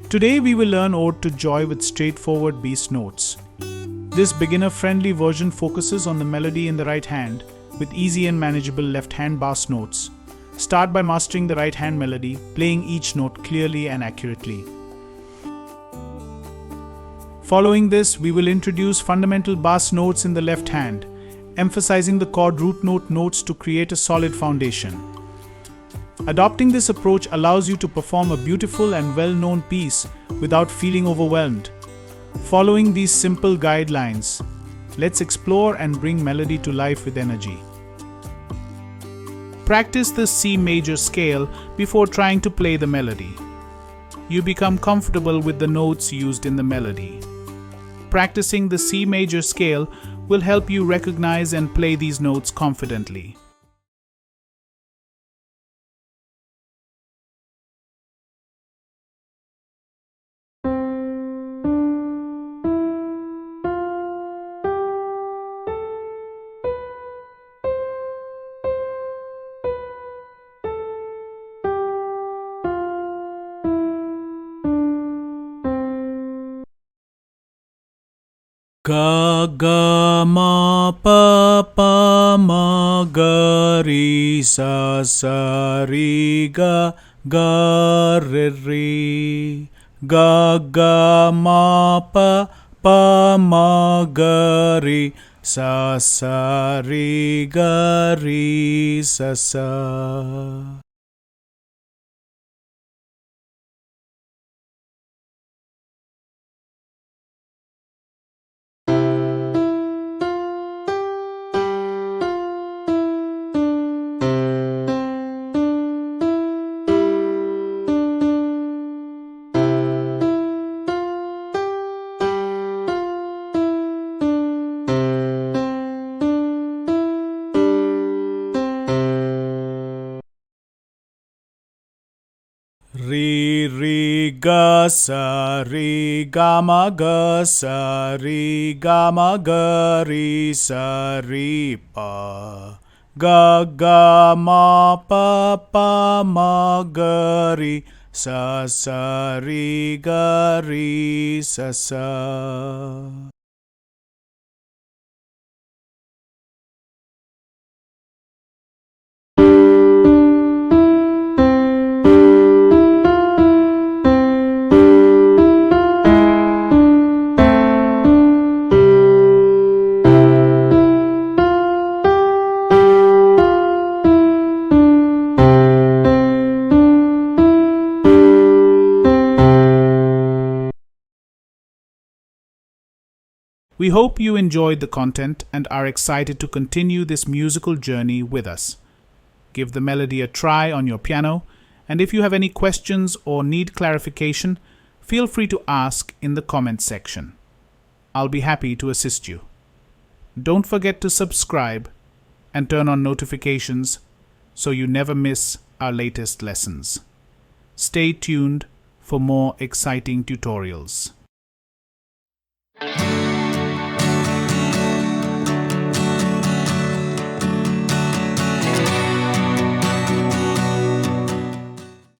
Today we will learn Ode to Joy with straightforward bass notes. This beginner-friendly version focuses on the melody in the right hand with easy and manageable left-hand bass notes. Start by mastering the right-hand melody, playing each note clearly and accurately. Following this, we will introduce fundamental bass notes in the left hand, emphasizing the chord root note notes to create a solid foundation. Adopting this approach allows you to perform a beautiful and well-known piece without feeling overwhelmed. Following these simple guidelines, let's explore and bring melody to life with energy. Practice the C major scale before trying to play the melody. You become comfortable with the notes used in the melody. Practicing the C major scale will help you recognize and play these notes confidently. Ga ga ma pa pa ma ga ri sa sa ri ga ga re re. Ga ga ma pa pa ma ga ri sa sa ri ga ri sa sa. Re re ga sa re ga ma ga sa re ga ma ga re sa re pa. Ga ga ma pa pa ma ga re sa sa re ga re sa sa. We hope you enjoyed the content and are excited to continue this musical journey with us. Give the melody a try on your piano, and if you have any questions or need clarification, feel free to ask in the comments section. I'll be happy to assist you. Don't forget to subscribe and turn on notifications so you never miss our latest lessons. Stay tuned for more exciting tutorials.